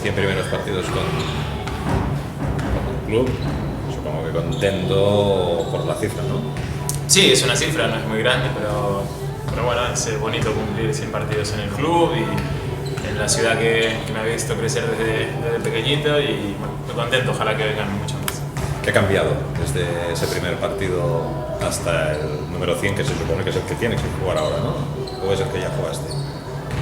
100 primeros partidos con el club, supongo que contento por la cifra, ¿no? Sí, es una cifra, no es muy grande, pero bueno, es bonito cumplir 100 partidos en el club y en la ciudad que me había visto crecer desde pequeñito, y bueno, muy contento, ojalá que vengan mucho más. ¿Qué ha cambiado desde ese primer partido hasta el número 100, que se supone que es el que tiene que jugar ahora, ¿no? ¿O es el que ya jugaste?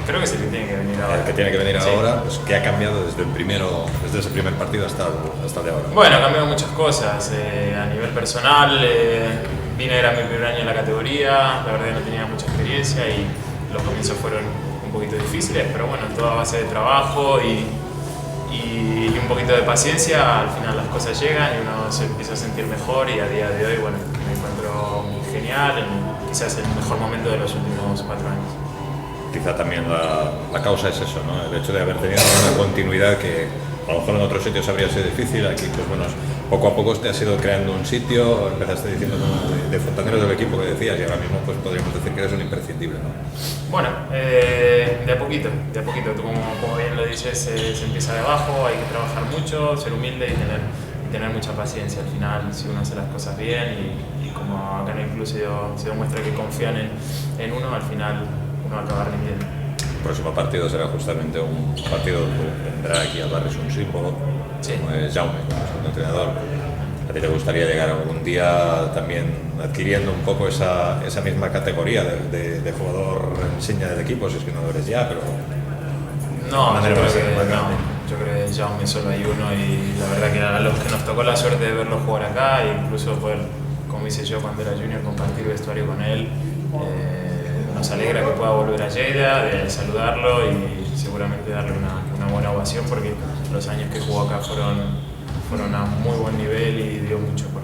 Creo que es el que tiene que venir ahora. El que tiene que venir Sí. ahora, pues ¿qué ha cambiado desde ese primer partido hasta el de ahora? Bueno, ha cambiado muchas cosas. A nivel personal, era mi primer año en la categoría, la verdad que no tenía mucha experiencia y los comienzos fueron un poquito difíciles, pero bueno, toda base de trabajo y un poquito de paciencia, al final las cosas llegan y uno se empieza a sentir mejor, y a día de hoy, bueno, me encuentro genial, quizás el mejor momento de los últimos 4 años. Quizá también la causa es eso, ¿no? El hecho de haber tenido una continuidad que a lo mejor en otros sitios habría sido difícil. Aquí, pues bueno, poco a poco te has ido creando un sitio, empezaste diciendo de fontaneros del equipo que decías, y ahora mismo pues podríamos decir que eres un imprescindible, ¿no? Bueno, de a poquito. Tú como bien lo dices, se empieza de abajo, hay que trabajar mucho, ser humilde y tener mucha paciencia. Al final, si uno hace las cosas bien y como acá en el club se demuestra que confían en uno, al final uno acaba rindiendo. El próximo partido será justamente un partido que vendrá aquí al barrio, es un símbolo, Sí. como es Jaume, como segundo entrenador. ¿A ti te gustaría llegar algún día también adquiriendo un poco esa misma categoría de jugador insignia del equipo? Si es que no lo eres ya, pero... No, manera más grande. yo creo que Jaume solo hay uno, y la verdad que a los que nos tocó la suerte de verlo jugar acá, e incluso poder, como hice yo cuando era junior, compartir vestuario con él, nos alegra que pueda volver a Lleida, de saludarlo y seguramente darle una buena ovación, porque los años que jugó acá fueron a muy buen nivel y dio mucho por